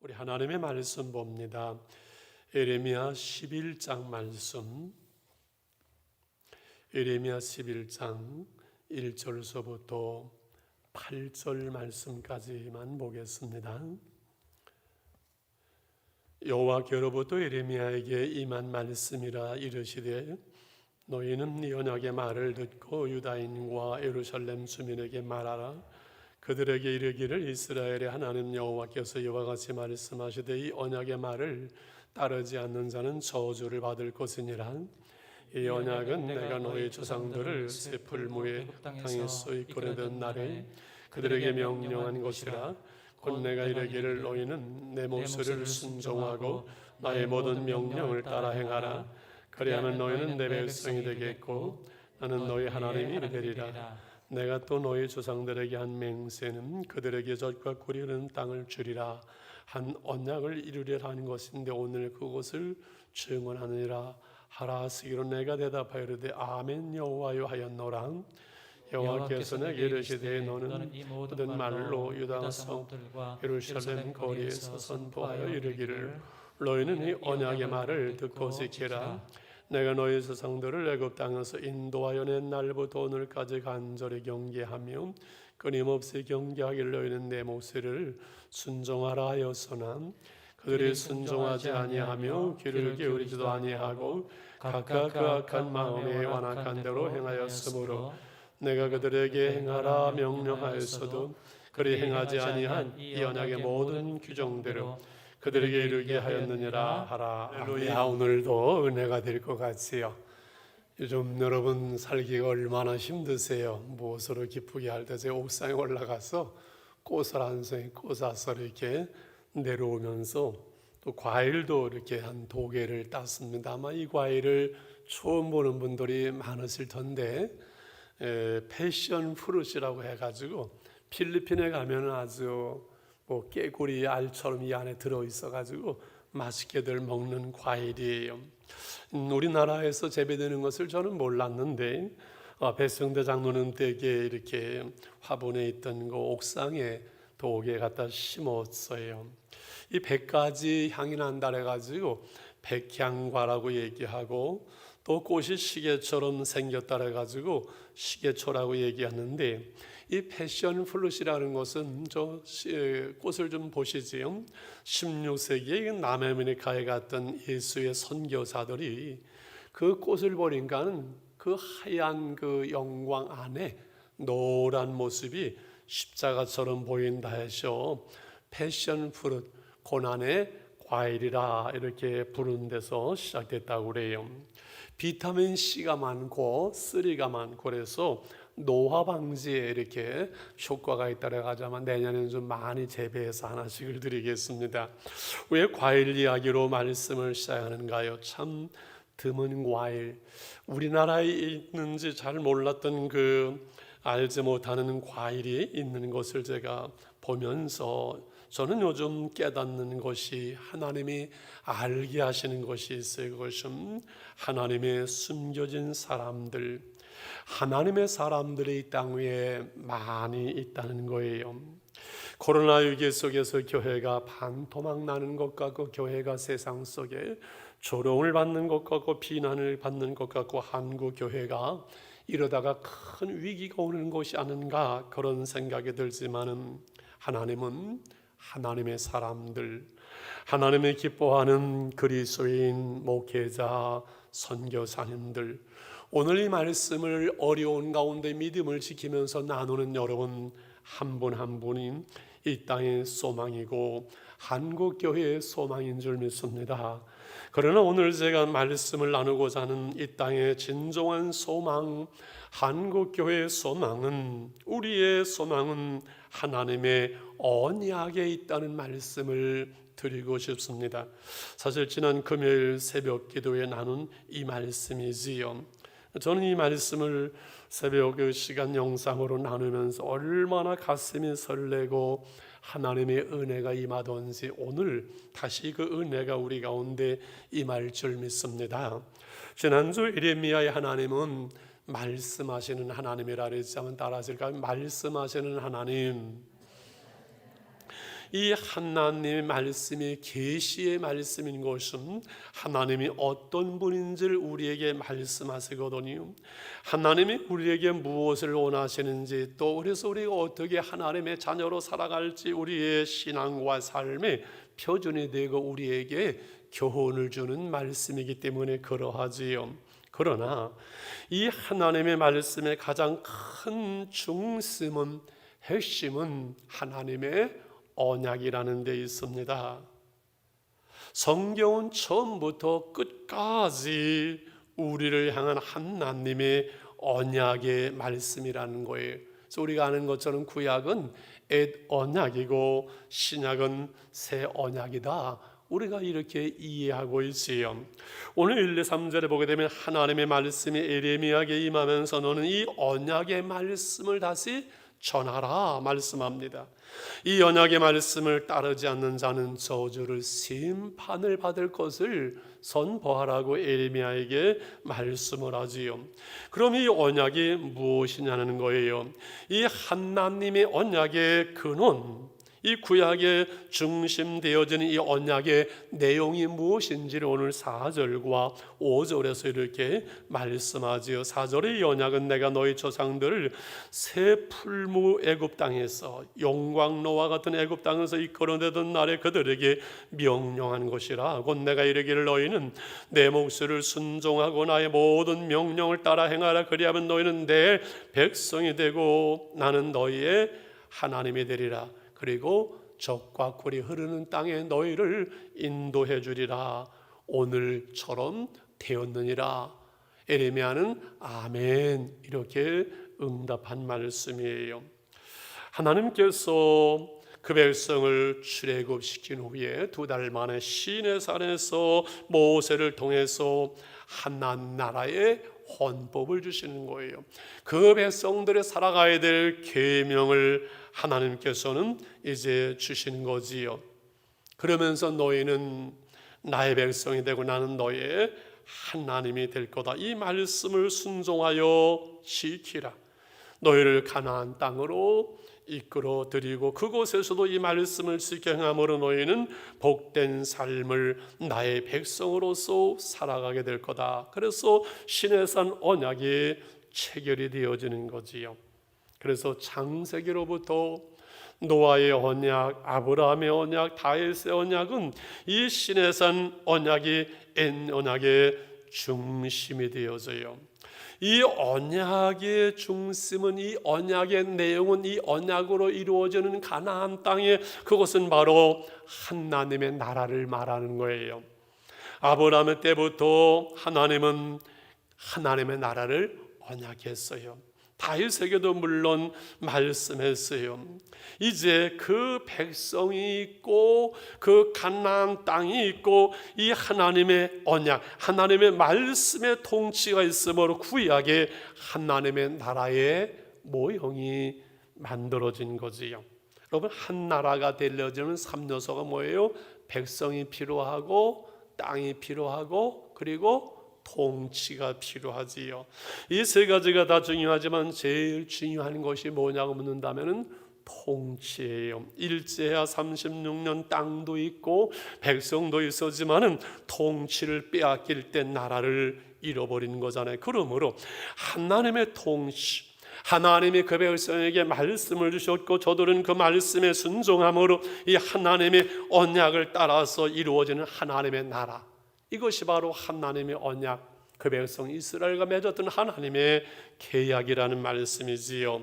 우리 하나님의 말씀 봅니다. 예레미야 11장 말씀, 예레미야 11장 1절서부터 8절 말씀까지만 보겠습니다. 여호와께로부터 예레미야에게 임한 말씀이라 이르시되 너희는 이 언약의 말을 듣고 유다인과 예루살렘 주민에게 말하라. 그들에게 이르기를 이스라엘의 하나님 여호와께서 이와 같이 말씀하시되 이 언약의 말을 따르지 않는 자는 저주를 받을 것이니라. 이 언약은 내가 너희 조상들을 새 풀무에 땅에서 이끌어내던 날에 그들에게 명령한 것이라. 곧 내가 이르기를 너희는 내 목소리를 순종하고 나의 모든 명령을 따라 행하라. 그리하면 너희는 내 백성이 되겠고 나는 너희 하나님이 되리라. 내가 또 너희 조상들에게 한 맹세는 그들에게 젖과 꿀이 흐르는 땅을 주리라 한 언약을 이루리라 하는 것인데 오늘 그것을 증언하느니라 하라 하시기로 내가 대답하여 이르되 아멘 여호와여 하였노라. 여호와께서 내게 이르시되 너는 이 모든 말로 유다 성들과 예루살렘 거리에서 선포하여 이르기를 너희는 이 언약의 말을 듣고 지키라. 내가 너희 조상들을 애굽 땅에서 인도하여 낸 날부터 오늘까지 간절히 경계하며 끊임없이 경계하기를 너희는 내 목소리를 순종하라 하였으나 그들이 순종하지 아니하며 귀를 기울이지도 아니하고 각각 그 악한 마음에 완악한 대로 행하였으므로 내가 그들에게 행하라 명령하였어도 그리 행하지 아니한 이 언약의 모든 규정대로 그들에게 이르게 하였느니라 하라. 할렐루야. 오늘도 은혜가 될 것 같지요. 요즘 여러분 살기가 얼마나 힘드세요. 무엇으로 기쁘게 할 때 제가 옥상에 올라가서 꽃을 한 송이 꽂아서 이렇게 내려오면서 또 과일도 이렇게 한 2개를 땄습니다. 아마 이 과일을 처음 보는 분들이 많으실 텐데 패션 프루트라고 해가지고 필리핀에 가면 아주 깨구리 알처럼 이 안에 들어있어가지고 맛있게들 먹는 과일이에요. 우리나라에서 재배되는 것을 저는 몰랐는데 백성대 장로는 되게 이렇게 화분에 있던 그 옥상에 2개 갖다 심었어요. 이 100가지 향이 난다 해가지고 백향과라고 얘기하고 또 꽃이 시계처럼 생겼다 해가지고 시계초라고 얘기하는데 이 패션 플룻이라는 것은 저 꽃을 좀 보시지요. 16세기에 남아메리카에 갔던 예수의 선교사들이 그 꽃을 보니까는 그 하얀 그 영광 안에 노란 모습이 십자가처럼 보인다 해서 패션 프룻 고난의 과일이라 이렇게 부른 데서 시작됐다고 그래요. 비타민 C가 많고 3가 많고 그래서 노화 방지에 이렇게 효과가 있다고 하자면 내년에는 좀 많이 재배해서 하나씩을 드리겠습니다. 왜 과일 이야기로 말씀을 시작하는가요? 참 드문 과일, 우리나라에 있는지 잘 몰랐던 그 알지 못하는 과일이 있는 것을 제가 보면서 저는 요즘 깨닫는 것이 하나님이 알게 하시는 것이 있어요. 그것은 하나님의 숨겨진 사람들, 하나님의 사람들이 이 땅 위에 많이 있다는 거예요. 코로나 위기 속에서 교회가 반토막 나는 것 같고 교회가 세상 속에 조롱을 받는 것 같고 비난을 받는 것 같고 한국 교회가 이러다가 큰 위기가 오는 것이 아닌가 그런 생각이 들지만은 하나님은 하나님의 사람들, 하나님의 기뻐하는 그리스도인 목회자, 선교사님들, 오늘 이 말씀을 어려운 가운데 믿음을 지키면서 나누는 여러분 한 분 한 분이 이 땅의 소망이고 한국교회의 소망인 줄 믿습니다. 그러나 오늘 제가 말씀을 나누고자 하는 이 땅의 진정한 소망, 한국교회의 소망은, 우리의 소망은 하나님의 언약에 있다는 말씀을 드리고 싶습니다. 사실 지난 금요일 새벽 기도에 나눈 이 말씀이지요. 저는 이 말씀을 새벽 시간 영상으로 나누면서 얼마나 가슴이 설레고 하나님의 은혜가 임하던지 오늘 다시 그 은혜가 우리 가운데 임할 줄 믿습니다. 지난주 예레미야의 하나님은 말씀하시는 하나님이라 그랬지. 한번 따라하실까요? 말씀하시는 하나님. 이 하나님의 말씀이 계시의 말씀인 것은 하나님이 어떤 분인지를 우리에게 말씀하시거든요. 하나님이 우리에게 무엇을 원하시는지, 또 그래서 우리가 어떻게 하나님의 자녀로 살아갈지 우리의 신앙과 삶의 표준이 되고 우리에게 교훈을 주는 말씀이기 때문에 그러하지요. 그러나 이 하나님의 말씀의 가장 큰 중심은, 핵심은 하나님의 언약이라는 데 있습니다. 성경은 처음부터 끝까지 우리를 향한 하나님의 언약의 말씀이라는 거예요. 그래서 우리가 아는 것처럼 구약은 옛 언약이고 신약은 새 언약이다, 우리가 이렇게 이해하고 있지요. 오늘 1, 2, 3절에 보게 되면 하나님의 말씀이 에레미야에게 임하면서 너는 이 언약의 말씀을 다시 전하라 말씀합니다. 이 언약의 말씀을 따르지 않는 자는 저주를, 심판을 받을 것을 선포하라고 에레미야에게 말씀을 하지요. 그럼 이 언약이 무엇이냐는 거예요. 이 하나님의 언약의 근원, 이 구약의 중심 되어지는 이 언약의 내용이 무엇인지를 오늘 4절과 5절에서 이렇게 말씀하지요. 4절의 이 언약은 내가 너희 조상들을 새 풀무 애굽 땅에서, 용광로와 같은 애굽 땅에서 이끌어내던 날에 그들에게 명령한 것이라. 곧 내가 이르기를 너희는 내 목소리를 순종하고 나의 모든 명령을 따라 행하라. 그리하면 너희는 내 백성이 되고 나는 너희의 하나님이 되리라. 그리고 젖과 꿀이 흐르는 땅에 너희를 인도해 주리라. 오늘처럼 되었느니라. 에레미야는 아멘 이렇게 응답한 말씀이에요. 하나님께서 그 백성을 출애굽시킨 후에 2달 만에 시내산에서 모세를 통해서 하나님 나라의 헌법을 주시는 거예요. 그 백성들이 살아가야 될 계명을 하나님께서는 이제 주시는 거지요. 그러면서 너희는 나의 백성이 되고 나는 너의 하나님이 될 거다. 이 말씀을 순종하여 지키라. 너희를 가나안 땅으로 이끌어 드리고 그곳에서도 이 말씀을 지켜 행함으로 너희는 복된 삶을 나의 백성으로서 살아가게 될 거다. 그래서 시내산 언약이 체결이 되어지는 거지요. 그래서 창세기로부터 노아의 언약, 아브라함의 언약, 다윗의 언약은 이 시내산 언약이 옛 언약의 중심이 되어져요. 이 언약의 중심은, 이 언약의 내용은, 이 언약으로 이루어지는 가나안 땅에, 그것은 바로 하나님의 나라를 말하는 거예요. 아브라함 때부터 하나님은 하나님의 나라를 언약했어요. 다윗에게도 물론 말씀했어요. 이제 그 백성이 있고 그 가나안 땅이 있고 이 하나님의 언약, 하나님의 말씀의 통치가 있으므로 구약의 하나님의 나라의 모형이 만들어진 거지요. 여러분, 한 나라가 되려면 3요소가 뭐예요? 백성이 필요하고 땅이 필요하고 그리고 통치가 필요하지요. 이 세 가지가 다 중요하지만 제일 중요한 것이 뭐냐고 묻는다면은 통치예요. 일제야 36년 땅도 있고 백성도 있었지만은 통치를 빼앗길 때 나라를 잃어버린 거잖아요. 그러므로 하나님의 통치, 하나님이 그 백성에게 말씀을 주셨고 저들은 그 말씀에 순종함으로 이 하나님의 언약을 따라서 이루어지는 하나님의 나라, 이것이 바로 하나님의 언약, 그 백성 이스라엘과 맺었던 하나님의 계약이라는 말씀이지요.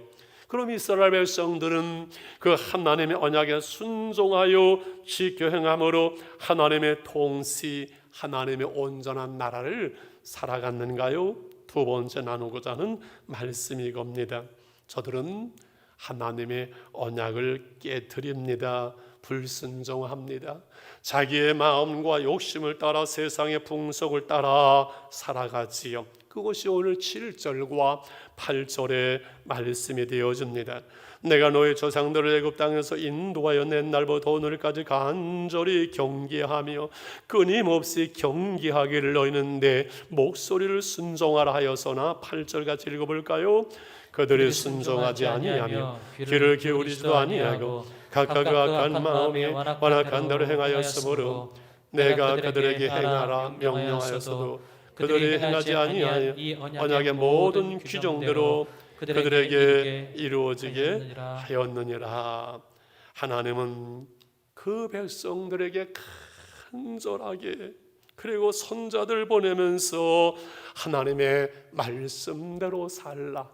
그럼 이스라엘 백성들은 그 하나님의 언약에 순종하여 지켜 행함으로 하나님의 통치, 하나님의 온전한 나라를 살아갔는가요? 두 번째 나누고자 하는 말씀이 이겁니다. 저들은 하나님의 언약을 깨뜨립니다. 불순종합니다. 자기의 마음과 욕심을 따라 세상의 풍속을 따라 살아가지요. 그것이 오늘 7절과 8절의 말씀이 되어집니다. 내가 너의 조상들을 애굽 땅에서 인도하여 낸 날부터 오늘까지 간절히 경계하며 끊임없이 경계하기를 너희는 내 목소리를 순종하라 하여서나. 8절 같이 읽어볼까요? 그들이 순종하지 아니하며 귀를 기울이지도 아니하고 각각 그 악한 마음에 완악한 대로 행하였으므로 내가 그들에게 행하라 명령하였어도 그들이 행하지 아니하여 언약의 모든 규정대로 그들에게 이루어지게 하였느니라. 하나님은 그 백성들에게 간절하게 그리고 선자들 보내면서 하나님의 말씀대로 살라,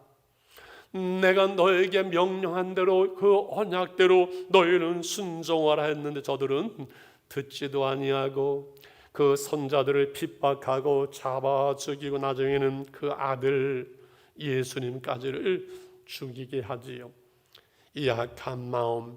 내가 너에게 명령한 대로 그 언약대로 너희는 순종하라 했는데 저들은 듣지도 아니하고 그 선자들을 핍박하고 잡아 죽이고 나중에는 그 아들 예수님까지를 죽이게 하지요. 이 악한 마음,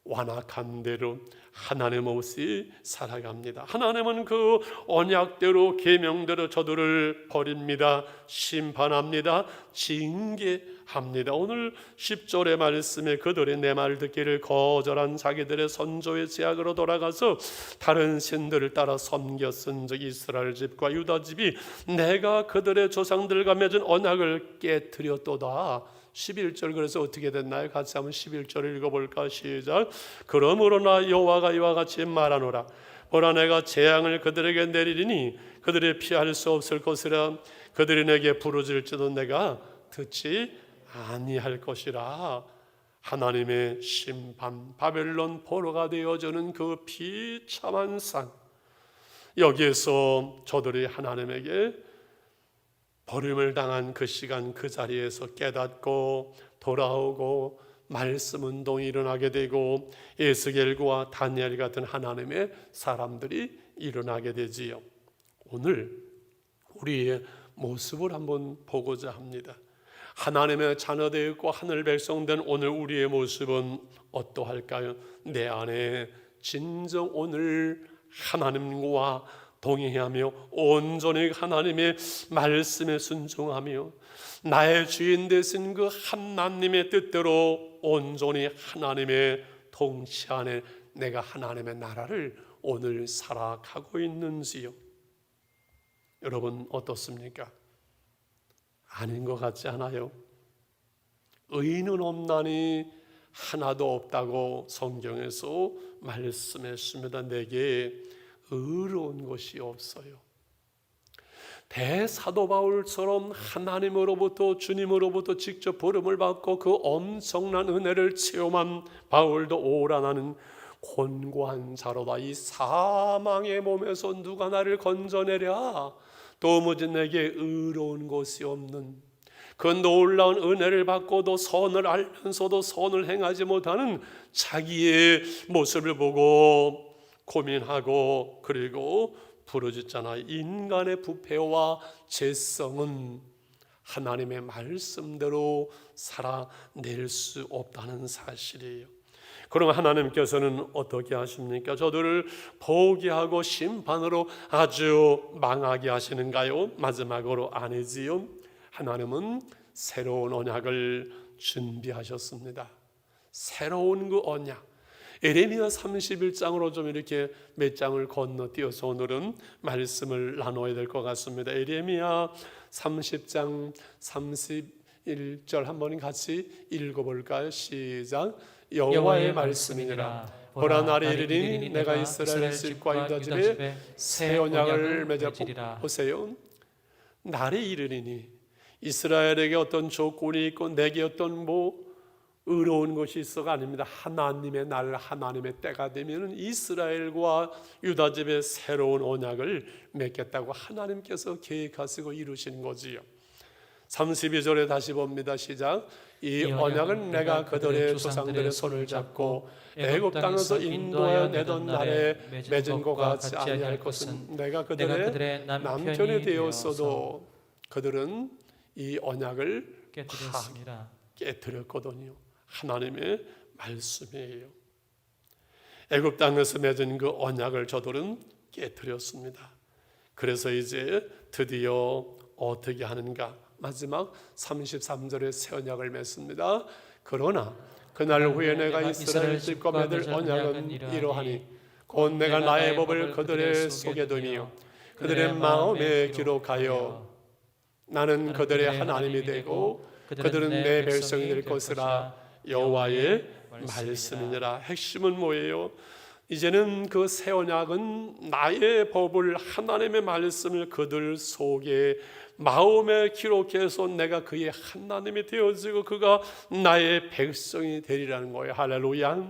완악한 대로 하나님 없이 살아갑니다. 하나님은 그 언약대로 계명대로 저들을 버립니다. 심판합니다. 징계합니다. 오늘 10절의 말씀에 그들이 내 말 듣기를 거절한 자기들의 선조의 제약으로 돌아가서 다른 신들을 따라 섬겼은즉 이스라엘 집과 유다 집이 내가 그들의 조상들과 맺은 언약을 깨뜨렸도다. 11절 그래서 어떻게 됐나요? 같이 한번 11절을 읽어볼까? 시작. 그러므로나 여호와가 이와 같이 말하노라. 보라 내가 재앙을 그들에게 내리리니 그들이 피할 수 없을 것이라. 그들이 내게 부르짖을지도 내가 듣지 아니할 것이라. 하나님의 심판, 바벨론 포로가 되어주는 그 비참한 상, 여기에서 저들이 하나님에게 버림을 당한 그 시간 그 자리에서 깨닫고 돌아오고 말씀 운동이 일어나게 되고 에스겔과 다니엘 같은 하나님의 사람들이 일어나게 되지요. 오늘 우리의 모습을 한번 보고자 합니다. 하나님의 자녀되었고 하늘 백성된 오늘 우리의 모습은 어떠할까요? 내 안에 진정 오늘 하나님과 동행하며 온전히 하나님의 말씀에 순종하며 나의 주인 되신 그 하나님의 뜻대로 온전히 하나님의 통치 안에 내가 하나님의 나라를 오늘 살아가고 있는지요? 여러분 어떻습니까? 아닌 것 같지 않아요? 의인은 없나니 하나도 없다고 성경에서 말씀했습니다. 내게 의로운 것이 없어요. 대사도 바울처럼 하나님으로부터 주님으로부터 직접 부름을 받고 그 엄청난 은혜를 체험한 바울도 오라 나는 곤고한 자로다. 이 사망의 몸에서 누가 나를 건져내랴. 도무지 내게 의로운 것이 없는 그 놀라운 은혜를 받고도 선을 알면서도 선을 행하지 못하는 자기의 모습을 보고 고민하고 그리고 부르짖잖아. 인간의 부패와 죄성은 하나님의 말씀대로 살아낼 수 없다는 사실이에요. 그럼 하나님께서는 어떻게 하십니까? 저들을 포기하고 심판으로 아주 망하게 하시는가요? 마지막으로 아니지요. 하나님은 새로운 언약을 준비하셨습니다. 새로운 그 언약, 에레미야 31장으로 좀 이렇게 몇 장을 건너뛰어서 오늘은 말씀을 나눠야 될 것 같습니다. 에레미야 30장 31절 한번 같이 읽어볼까요? 시작. 여호와의 말씀이니라. 보라 날이 이르리니 내가 이스라엘 집과 유다 집에 새 언약을 맺어. 보세요. 날이 이르리니 이스라엘에게 어떤 조건이 있고 내게 어떤 의로운 것이 있어가 아닙니다. 하나님의 날, 하나님의 때가 되면 이스라엘과 유다 집에 새로운 언약을 맺겠다고 하나님께서 계획하시고 이루시는 거지요. 32절에 다시 봅니다. 시작. 이 언약은 내가 그들의 조상들의 손을 잡고 애굽 땅에서 인도하여 내던 날에 맺은 것 같이 아니할 것은 내가 그들의 남편이 되었어도 그들은 이 언약을 깨뜨렸거든요. 하나님의 말씀이에요. 애굽 땅에서 맺은 그 언약을 저들은 깨뜨렸습니다. 그래서 이제 드디어 어떻게 하는가? 마지막 33절에 새 언약을 맺습니다. 그러나 그날 후에 내가 이스라엘 집과 맺을 언약은 이러하니 곧 내가 나의 법을 그들의 속에 두며 그들의 마음에 기록하여 나는 그들의 하나님이 되고 그들은 내 백성이 될 것이라. 여호와의 말씀이니라. 핵심은 뭐예요? 이제는 그 새 언약은 나의 법을, 하나님의 말씀을 그들 속에 마음에 기록해서 내가 그의 하나님이 되어지고 그가 나의 백성이 되리라는 거예요. 할렐루야.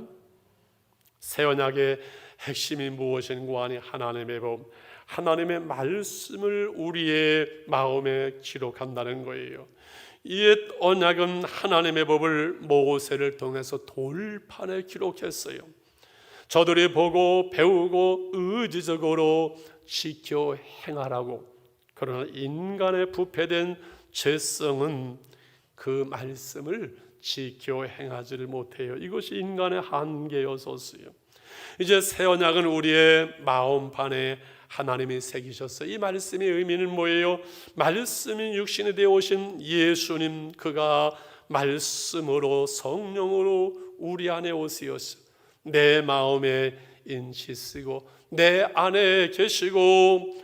새 언약의 핵심이 무엇인가 하니 하나님의 법, 하나님의 말씀을 우리의 마음에 기록한다는 거예요. 옛 언약은 하나님의 법을 모세를 통해서 돌판에 기록했어요. 저들이 보고 배우고 의지적으로 지켜 행하라고. 그러나 인간의 부패된 죄성은 그 말씀을 지켜 행하지를 못해요. 이것이 인간의 한계였었어요. 이제 새 언약은 우리의 마음판에 하나님이 새기셨어요. 이 말씀의 의미는 뭐예요? 말씀이 육신이 되어 오신 예수님, 그가 말씀으로 성령으로 우리 안에 오시었어요. 내 마음에 인치쓰고 내 안에 계시고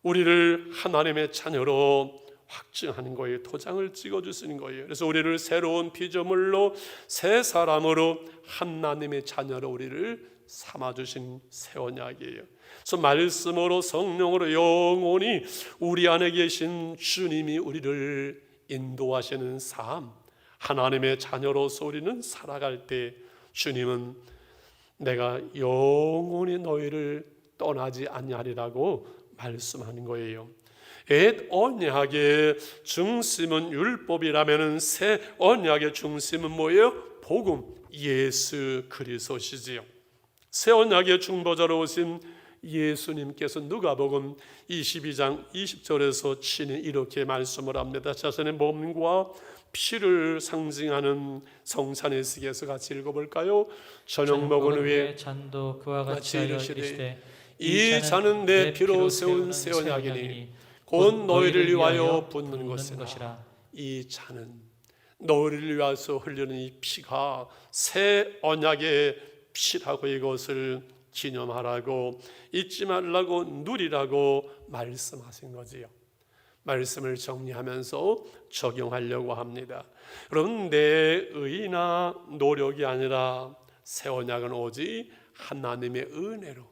우리를 하나님의 자녀로 확증하는 거예요. 도장을 찍어주시는 거예요. 그래서 우리를 새로운 피조물로, 새 사람으로, 하나님의 자녀로 우리를 삼아주신 새 언약이에요. 그래서 말씀으로 성령으로 영원히 우리 안에 계신 주님이 우리를 인도하시는 삶, 하나님의 자녀로서 우리는 살아갈 때 주님은 내가 영원히 너희를 떠나지 아니하리라고 말씀하는 거예요. 옛 언약의 중심은 율법이라면 새 언약의 중심은 뭐예요? 복음, 예수 그리스도시지요. 새 언약의 중보자로 오신 예수님께서 누가복음 22장 20절에서 친히 이렇게 말씀을 합니다. 자신의 몸과 피를 상징하는 성찬의식에서 같이 읽어볼까요? 저녁 먹은 후에 잔도 그와 같이 이르시되 이 잔은 내 피로 세운 새 언약이니 곧 너희를 위하여 붓는 것이라. 이 잔은 너희를 위해서 흘리는 이 피가 새 언약의 피라고, 이것을 기념하라고, 잊지 말라고, 누리라고 말씀하신 거지요. 말씀을 정리하면서 적용하려고 합니다. 여러분, 내 의나 노력이 아니라 새 언약은 오직 하나님의 은혜로,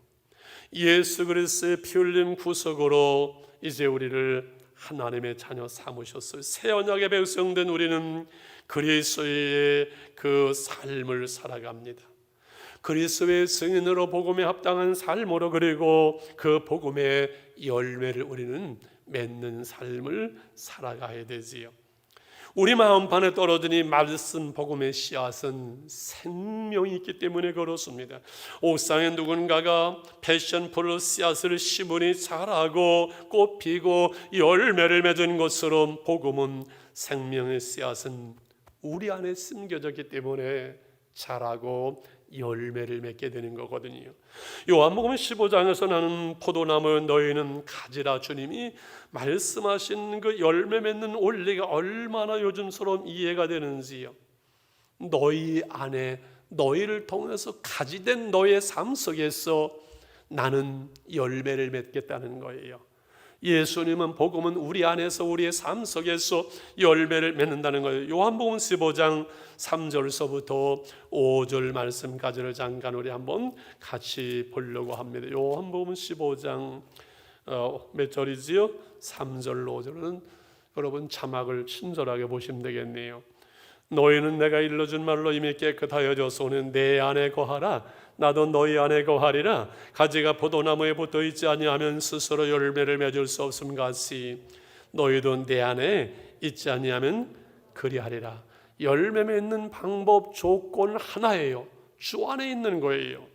예수 그리스도의 피 흘림 구속으로 이제 우리를 하나님의 자녀 삼으셨어요. 새 언약의 백성된 우리는 그리스도의 그 삶을 살아갑니다. 그리스도의 증인으로 복음에 합당한 삶으로, 그리고 그 복음의 열매를 우리는 맺는 삶을 살아가야 되지요. 우리 마음판에 떨어진 이 말씀 복음의 씨앗은 생명이 있기 때문에 그렇습니다. 옥상에 누군가가 패션풀 씨앗을 심으니 자라고 꽃 피고 열매를 맺은 것처럼 복음은, 생명의 씨앗은 우리 안에 심겨졌기 때문에 자라고 열매를 맺게 되는 거거든요. 요한복음 15장에서 나는 포도나무 너희는 가지라, 주님이 말씀하신 그 열매 맺는 원리가 얼마나 요즘처럼 이해가 되는지요. 너희 안에, 너희를 통해서 가지된 너의 삶 속에서 나는 열매를 맺겠다는 거예요. 예수님은, 복음은 우리 안에서, 우리의 삶 속에서 열매를 맺는다는 거예요. 요한복음 15장 3절서부터 5절 말씀까지를 잠깐 우리 한번 같이 보려고 합니다. 요한복음 15장 몇 절이지요? 3절로 5절은 여러분 자막을 친절하게 보시면 되겠네요. 너희는 내가 일러준 말로 이미 깨끗하여져서는 내 안에 거하라. 나도 너희 안에 거하리라. 가지가 포도나무에 붙어 있지 아니하면 스스로 열매를 맺을 수 없음 같이 너희도 내 안에 있지 아니하면 그리하리라. 열매 맺는 방법, 조건 하나예요. 주 안에 있는 거예요.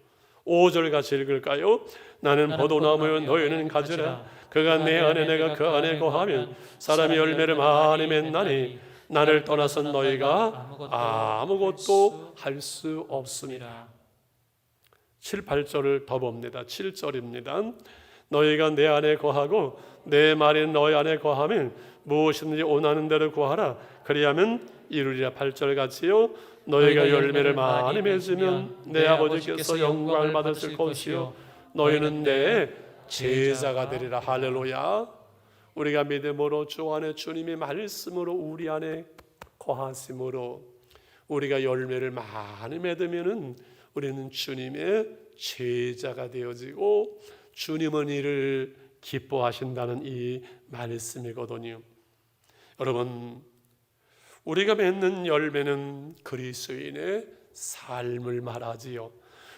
5절 같이 읽을까요? 나는 포도나무요 너희는 가지라. 그가 내 안에 내가 그 안에 거하면 사람이 열매를 많이 맺나니 나를 떠나선 너희가 아무것도 할 수 없습니다. 7, 8절을 더 봅니다. 7절입니다. 너희가 내 안에 거하고 내 말이 너희 안에 거하면 무엇이든지 원하는 대로 구하라. 그리하면 이루리라. 8절 같이요. 너희가 열매를 많이 맺으면 내 아버지께서 영광을 받으실 것이요 너희는 내 제자가 되리라. 할렐루야. 우리가 믿음으로 주 안에 주님의 말씀으로 우리 안에 거하심으로 우리가 열매를 많이 맺으면은 우리는 주님의 제자가 되어지고 주님은 이를 기뻐하신다는 이 말씀이거든요. 여러분, 우리가 맺는 열매는 그리스도인의 삶을 말하지요.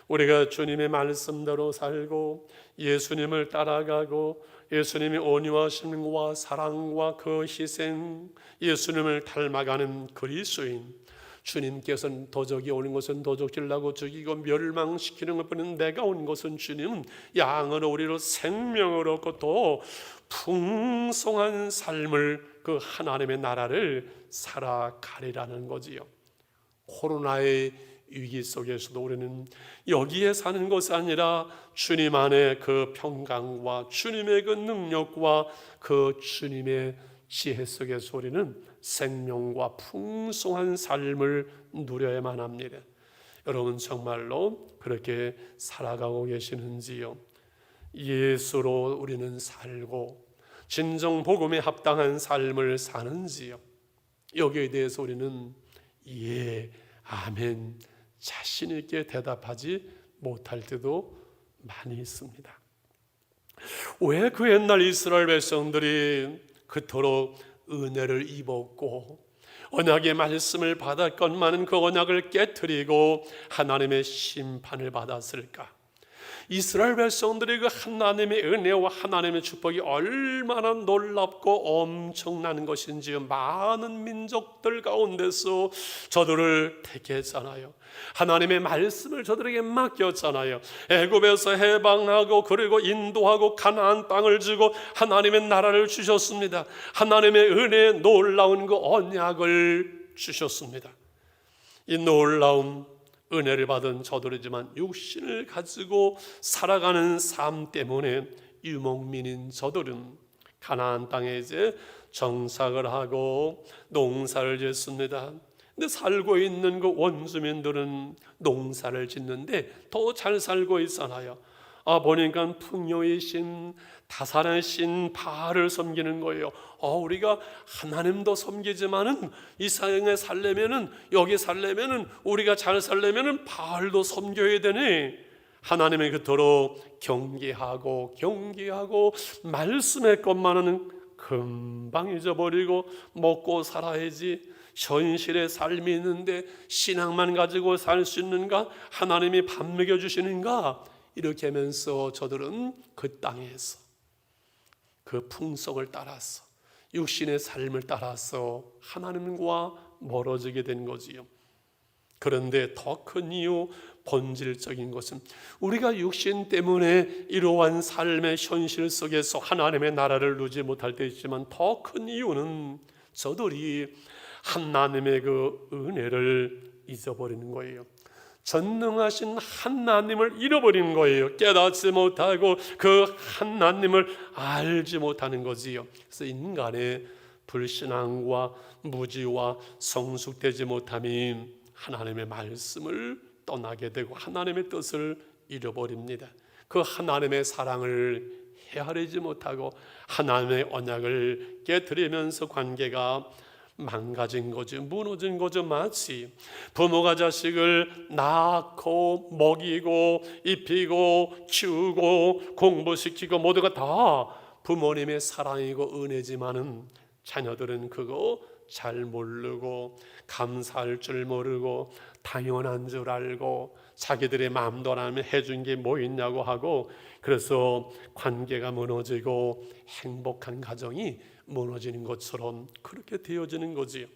우리가 주님의 말씀대로 살고 예수님을 따라가고 예수님의 온유하심과 사랑과 그 희생, 예수님을 닮아가는 그리스도인, 주님께서는 도적이 오는 것은 도적질라고 죽이고 멸망시키는 것뿐인 내가 온 것은 주님은 양으로 우리로 생명을 얻고 또 풍성한 삶을 그 하나님의 나라를 살아가리라는 거지요. 코로나의 위기 속에서도 우리는 여기에 사는 것이 아니라 주님 안에 그 평강과 주님의 그 능력과 그 주님의 지혜 속에서 우리는 생명과 풍성한 삶을 누려야만 합니다. 여러분 정말로 그렇게 살아가고 계시는지요? 예수로 우리는 살고 진정 복음에 합당한 삶을 사는지요? 여기에 대해서 우리는 예, 아멘, 자신 있게 대답하지 못할 때도 많이 있습니다. 왜 그 옛날 이스라엘 백성들이 그토록 은혜를 입었고 언약의 말씀을 받았건만은 그 언약을 깨트리고 하나님의 심판을 받았을까? 이스라엘 백성들의 그 하나님의 은혜와 하나님의 축복이 얼마나 놀랍고 엄청난 것인지 많은 민족들 가운데서 저들을 택했잖아요. 하나님의 말씀을 저들에게 맡겼잖아요. 애굽에서 해방하고 그리고 인도하고 가나안 땅을 주고 하나님의 나라를 주셨습니다. 하나님의 은혜의 놀라운 그 언약을 주셨습니다. 이 놀라운 은혜를 받은 저들이지만 육신을 가지고 살아가는 삶 때문에 유목민인 저들은 가나안 땅에 이제 정착을 하고 농사를 짓습니다. 근데 살고 있는 그 원주민들은 농사를 짓는데 더 잘 살고 있잖아요. 보니까 풍요의 신, 다산의 신 바알을 섬기는 거예요. 우리가 하나님도 섬기지만은 이 세상에 살려면은, 여기 살려면은, 우리가 잘 살려면은 바알도 섬겨야 되네. 하나님의 그토록 경계하고 말씀의 것만은 금방 잊어버리고 먹고 살아야지, 현실의 삶이 있는데 신앙만 가지고 살 수 있는가? 하나님이 밥 먹여주시는가? 이렇게 하면서 저들은 그 땅에서 그 풍속을 따라서 육신의 삶을 따라서 하나님과 멀어지게 된 거지요. 그런데 더 큰 이유, 본질적인 것은 우리가 육신 때문에 이러한 삶의 현실 속에서 하나님의 나라를 누리지 못할 때 있지만 더 큰 이유는 저들이 하나님의 그 은혜를 잊어버리는 거예요. 전능하신 하나님을 잃어버린 거예요. 깨닫지 못하고 그 하나님을 알지 못하는 거지요. 그래서 인간의 불신앙과 무지와 성숙되지 못함이 하나님의 말씀을 떠나게 되고 하나님의 뜻을 잃어버립니다. 그 하나님의 사랑을 헤아리지 못하고 하나님의 언약을 깨트리면서 관계가 망가진 거죠. 무너진 거죠. 마치 부모가 자식을 낳고 먹이고 입히고 키우고 공부시키고 모두가 다 부모님의 사랑이고 은혜지만은 자녀들은 그거 잘 모르고 감사할 줄 모르고 당연한 줄 알고 자기들의 마음도 안 하면 해준 게 뭐 있냐고 하고, 그래서 관계가 무너지고 행복한 가정이 무너지는 것처럼 그렇게 되어지는 거지요.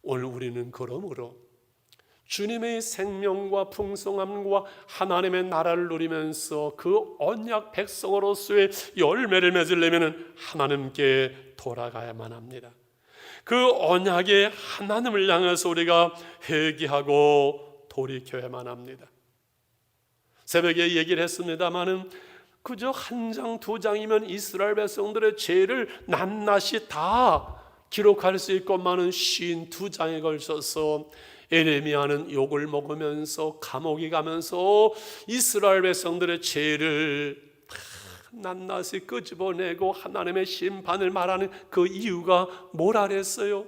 오늘 우리는 그러므로 주님의 생명과 풍성함과 하나님의 나라를 누리면서 그 언약 백성으로서의 열매를 맺으려면 하나님께 돌아가야만 합니다. 그 언약의 하나님을 향해서 우리가 회개하고 돌이켜야만 합니다. 새벽에 얘기를 했습니다마는 그저 한 장, 두 장이면 이스라엘 백성들의 죄를 낱낱이 다 기록할 수 있건만은 52장에 걸쳐서 에레미야는 욕을 먹으면서 감옥에 가면서 이스라엘 백성들의 죄를 다 낱낱이 끄집어내고 하나님의 심판을 말하는 그 이유가 뭐라 그랬어요?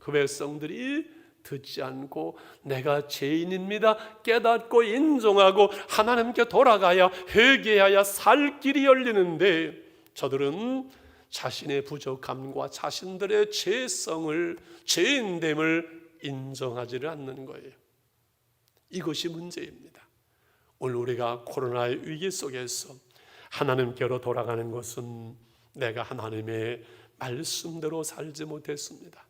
그 백성들이 듣지 않고 내가 죄인입니다 깨닫고 인정하고 하나님께 돌아가야 회개하여 살 길이 열리는데 저들은 자신의 부족함과 자신들의 죄성을, 죄인됨을 인정하지를 않는 거예요. 이것이 문제입니다. 오늘 우리가 코로나의 위기 속에서 하나님께로 돌아가는 것은 내가 하나님의 말씀대로 살지 못했습니다.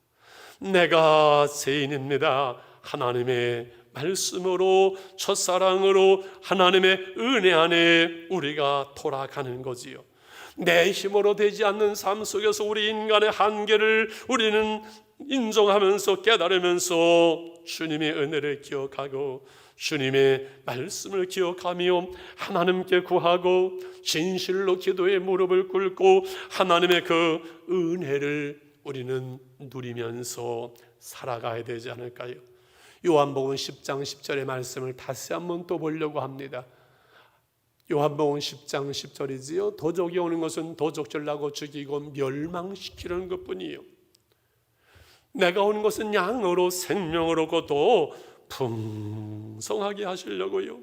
내가 죄인입니다. 하나님의 말씀으로, 첫사랑으로, 하나님의 은혜 안에 우리가 돌아가는 거지요. 내 힘으로 되지 않는 삶 속에서 우리 인간의 한계를 우리는 인정하면서 깨달으면서 주님의 은혜를 기억하고 주님의 말씀을 기억하며 하나님께 구하고 진실로 기도에 무릎을 꿇고 하나님의 그 은혜를 우리는 누리면서 살아가야 되지 않을까요? 요한복음 10장 10절의 말씀을 다시 한번 또 보려고 합니다. 요한복음 10장 10절이지요. 도적이 오는 것은 도적질 나고 죽이고 멸망시키는 것뿐이에요. 내가 온 것은 양으로 생명으로 또 풍성하게 하시려고요.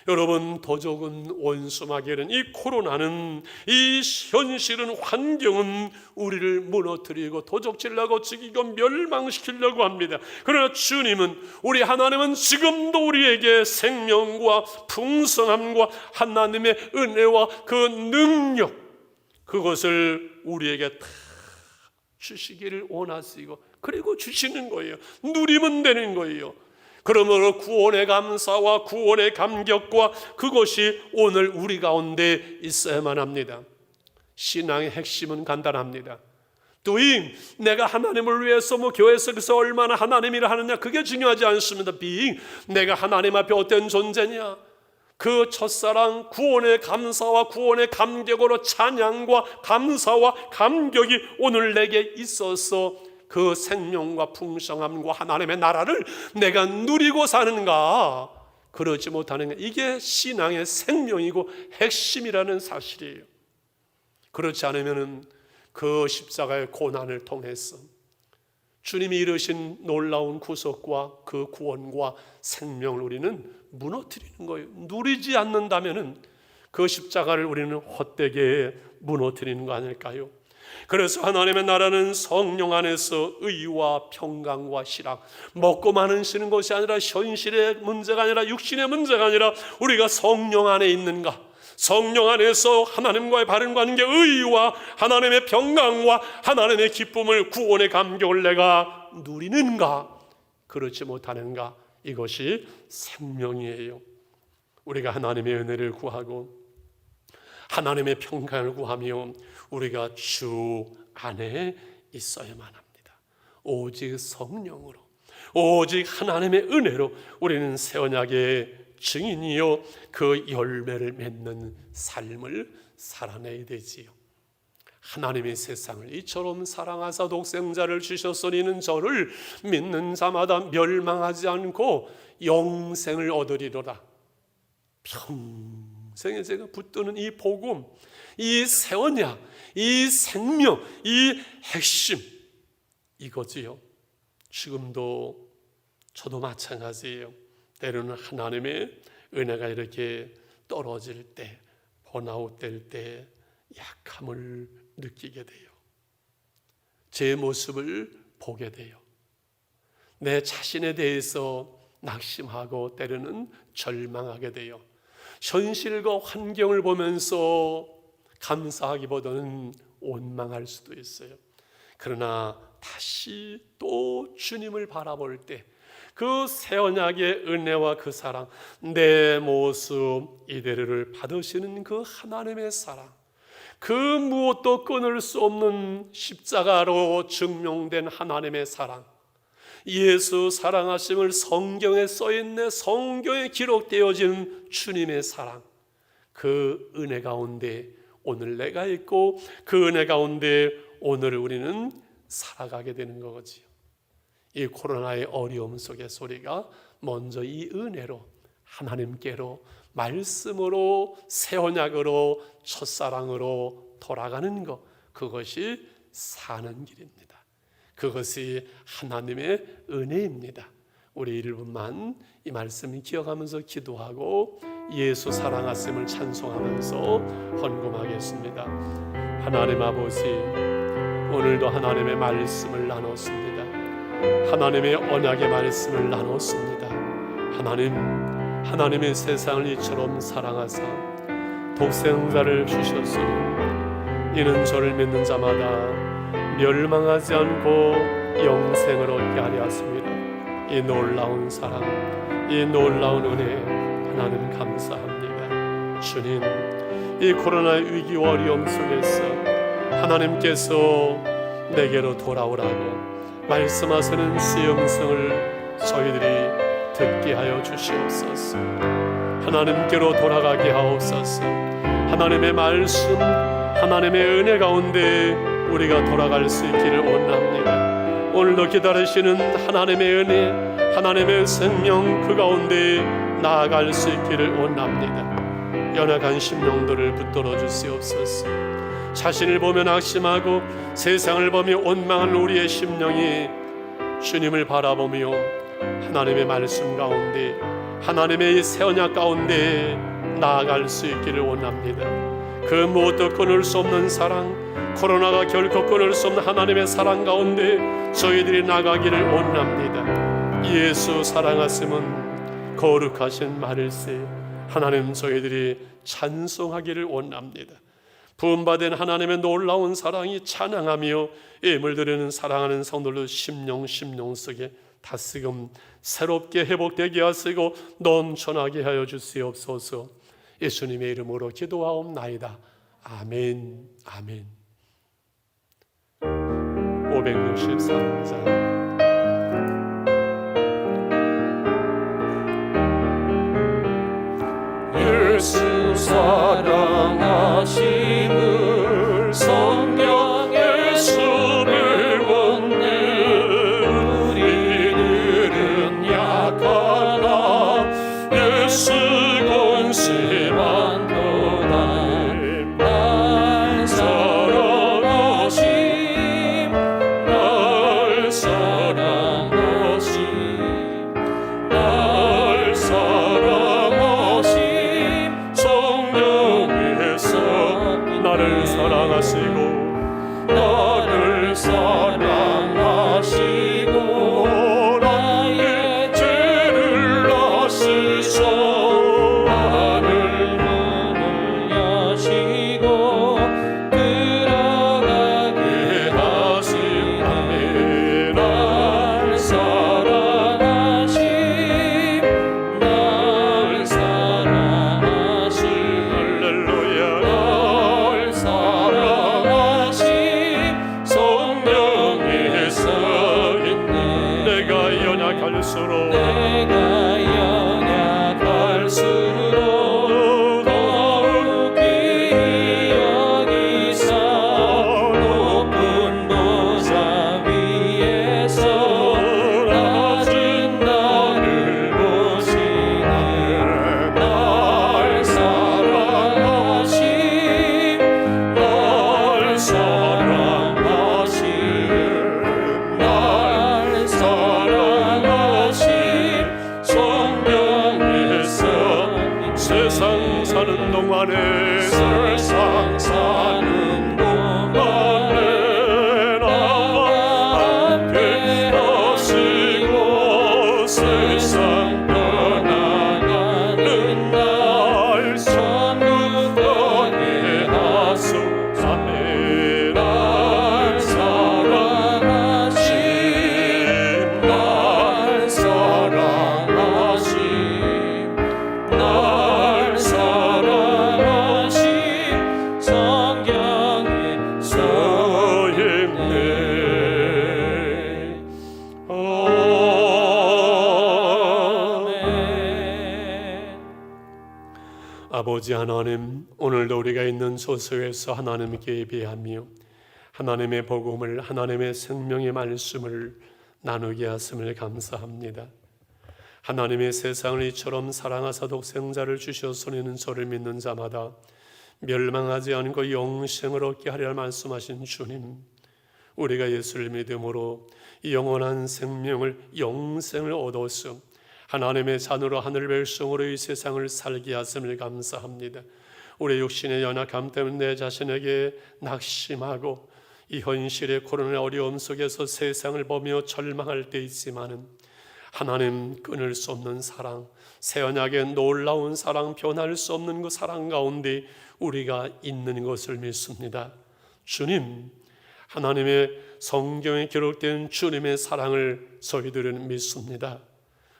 여러분, 도적은, 원수마귀는, 이 코로나는, 이 현실은, 환경은 우리를 무너뜨리고 도적질하고 죽이고 멸망시키려고 합니다. 그러나 주님은, 우리 하나님은 지금도 우리에게 생명과 풍성함과 하나님의 은혜와 그 능력, 그것을 우리에게 다 주시기를 원하시고 그리고 주시는 거예요. 누리면 되는 거예요. 그러므로 구원의 감사와 구원의 감격과 그것이 오늘 우리 가운데 있어야만 합니다. 신앙의 핵심은 간단합니다. doing, 내가 하나님을 위해서 교회에서 얼마나 하나님이라 하느냐, 그게 중요하지 않습니다. being, 내가 하나님 앞에 어떤 존재냐, 그 첫사랑 구원의 감사와 구원의 감격으로 찬양과 감사와 감격이 오늘 내게 있어서 그 생명과 풍성함과 하나님의 나라를 내가 누리고 사는가, 그러지 못하는가, 이게 신앙의 생명이고 핵심이라는 사실이에요. 그렇지 않으면 그 십자가의 고난을 통해서 주님이 이루신 놀라운 구속과 그 구원과 생명을 우리는 무너뜨리는 거예요. 누리지 않는다면 그 십자가를 우리는 헛되게 무너뜨리는 거 아닐까요? 그래서 하나님의 나라는 성령 안에서 의와 평강과 희락, 먹고 마시는 것이 아니라, 현실의 문제가 아니라, 육신의 문제가 아니라 우리가 성령 안에 있는가, 성령 안에서 하나님과의 바른 관계, 의와 하나님의 평강과 하나님의 기쁨을, 구원의 감격을 내가 누리는가, 그렇지 못하는가, 이것이 생명이에요. 우리가 하나님의 은혜를 구하고 하나님의 평강을 구하며 우리가 주 안에 있어야만 합니다. 오직 성령으로, 오직 하나님의 은혜로 우리는 새 언약의 증인이요 그 열매를 맺는 삶을 살아내야 되지요. 하나님의 세상을 이처럼 사랑하사 독생자를 주셨으니는 저를 믿는 자마다 멸망하지 않고 영생을 얻으리로다. 평생에 제가 붙드는 이 복음, 이 새 언약, 이 생명, 이 핵심, 이거지요. 지금도 저도 마찬가지예요. 때로는 하나님의 은혜가 이렇게 떨어질 때, 번아웃 될 때 약함을 느끼게 돼요. 제 모습을 보게 돼요. 내 자신에 대해서 낙심하고 때로는 절망하게 돼요. 현실과 환경을 보면서 감사하기보다는 원망할 수도 있어요. 그러나 다시 또 주님을 바라볼 때 그 새 언약의 은혜와 그 사랑, 내 모습 이대로를 받으시는 그 하나님의 사랑, 그 무엇도 끊을 수 없는 십자가로 증명된 하나님의 사랑, 예수 사랑하심을 성경에 써있네, 성경에 기록되어진 주님의 사랑, 그 은혜 가운데 오늘 내가 있고 그 은혜 가운데 오늘 우리는 살아가게 되는 거지요. 이 코로나의 어려움 속에서 우리가 먼저 이 은혜로, 하나님께로, 말씀으로, 새 언약으로, 첫사랑으로 돌아가는 것, 그것이 사는 길입니다. 그것이 하나님의 은혜입니다. 우리 1분만 이 말씀을 기억하면서 기도하고 예수 사랑하심을 찬송하면서 헌금하겠습니다. 하나님 아버지, 오늘도 하나님의 말씀을 나눴습니다. 하나님의 언약의 말씀을 나눴습니다. 하나님의 세상을 이처럼 사랑하사 독생자를 주셨으니 이는 저를 믿는 자마다 멸망하지 않고 영생을 얻게 하려 하십니다. 이 놀라운 사랑, 이 놀라운 은혜 하나님 감사합니다. 주님, 이 코로나 위기와 어려움 속에서 하나님께서 내게로 돌아오라고 말씀하시는 시음성을 저희들이 듣게 하여 주시옵소서. 하나님께로 돌아가게 하옵소서. 하나님의 말씀, 하나님의 은혜 가운데 우리가 돌아갈 수 있기를 원합니다. 오늘도 기다리시는 하나님의 은혜, 하나님의 생명 그 가운데 나아갈 수 있기를 원합니다. 연약한 심령들을 붙들어 주시옵소서. 자신을 보며 낙심하고 세상을 보며 원망하는 우리의 심령이 주님을 바라보며 하나님의 말씀 가운데, 하나님의 이 새 언약 가운데 나아갈 수 있기를 원합니다. 그 무엇도 끊을 수 없는 사랑, 코로나가 결코 끊을 수 없는 하나님의 사랑 가운데 저희들이 나가기를 원합니다. 예수 사랑하심은 거룩하신 말일세. 하나님, 저희들이 찬송하기를 원합니다. 부음받은 하나님의 놀라운 사랑이 찬양하며 예물 드리는 사랑하는 성도들 심령 속에 다시금 새롭게 회복되게 하시고 넘쳐나게 하여 주시옵소서. 예수님의 이름으로 기도하옵나이다. 아멘. 아멘. 563장 예수 사랑하심을 성경에 수배웠네. 우리들은 약하나 예수 권세만도다. 날 사랑하심, 날 사랑하심, 날 사랑하심. 성령에서 나를 사랑하시고 나를 사랑하시고 나의 죄를 아시소. 나를 문을 여시고 들어가게 하시네. 날 사랑하심, 날 사랑하심. 할렐루야. 날 사랑하심. 성령에서 있네. 내가 연약할수록 내가 연약할수록 더욱이 여기서 높은 보좌 위에서 낮은 나를 보시네. 날 사랑하심, 날 사랑하심, 날 사랑하심. 성령에서 세상 사는 동안에 세상 사는 동안에 나와 함께 하시고 세상 떠나가는 날 천국 가게 하소서. 날 사랑하심, 날 사랑하심, 날 사랑하심. 성경에 써 있네. 아멘. 아버지 하나님, 오늘도 우리가 있는 소서에서 하나님께 예배하며 하나님의 복음을, 하나님의 생명의 말씀을 나누게 하심을 감사합니다. 하나님의 세상을 이처럼 사랑하사 독생자를 주셨으니는 저를 믿는 자마다 멸망하지 않고 영생을 얻게 하리라 말씀하신 주님, 우리가 예수를 믿음으로 영원한 생명을 영생을 얻어서 하나님의 자녀로 하늘 백성으로 이 세상을 살게 하심을 감사합니다. 우리 육신의 연약함 때문에 내 자신에게 낙심하고 이 현실의 코로나 어려움 속에서 세상을 보며 절망할 때 있지만은 하나님 끊을 수 없는 사랑, 새 언약의 놀라운 사랑, 변할 수 없는 그 사랑 가운데 우리가 있는 것을 믿습니다. 주님, 하나님의 성경에 기록된 주님의 사랑을 저희들은 믿습니다.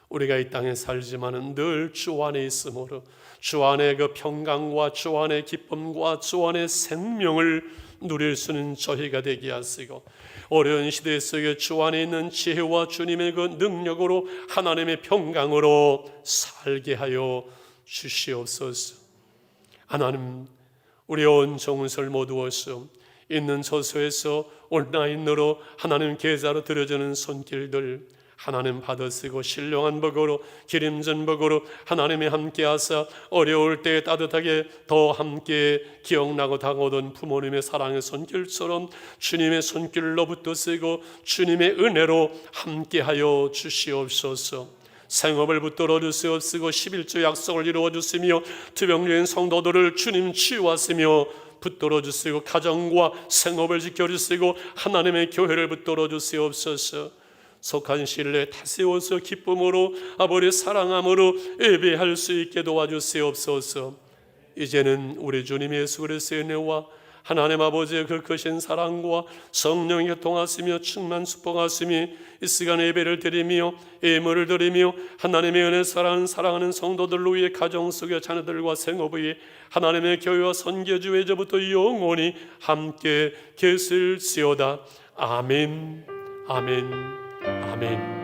우리가 이 땅에 살지만은 늘 주 안에 있으므로 주 안에 그 평강과 주 안의 기쁨과 주 안의 생명을 누릴 수 있는 저희가 되게 하시고, 어려운 시대 속에 주 안에 있는 지혜와 주님의 그 능력으로 하나님의 평강으로 살게 하여 주시옵소서. 하나님, 우리 온 정성을 모두어서 있는 저소에서 온라인으로 하나님 계좌로 드려주는 손길들 하나님 받으시고 신령한 복으로 기름진 복으로 하나님이 함께하사 어려울 때 따뜻하게 더 함께 기억나고 다가오던 부모님의 사랑의 손길처럼 주님의 손길로 붙드시고 주님의 은혜로 함께하여 주시옵소서. 생업을 붙들어 주시옵시고 11조 약속을 이루어 주시며 투병된 성도들을 주님 치유하시며 붙들어 주시고 가정과 생업을 지켜주시고 하나님의 교회를 붙들어 주시옵소서. 속한 신뢰 다세워서 기쁨으로 아버지 사랑함으로 예배할 수 있게 도와주시옵소서. 이제는 우리 주님 예수 그리스도의 은혜와 하나님 아버지의 그 크신 사랑과 성령의 교통하시며 충만 축복하시며 이 시간에 예배를 드리며 예물을 드리며 하나님의 은혜 사랑하는 성도들로 위해 가정 속의 자녀들과 생업 위에 하나님의 교회와 선교주 이제부터 영원히 함께 계실지어다. 아멘, 아멘, 아멘.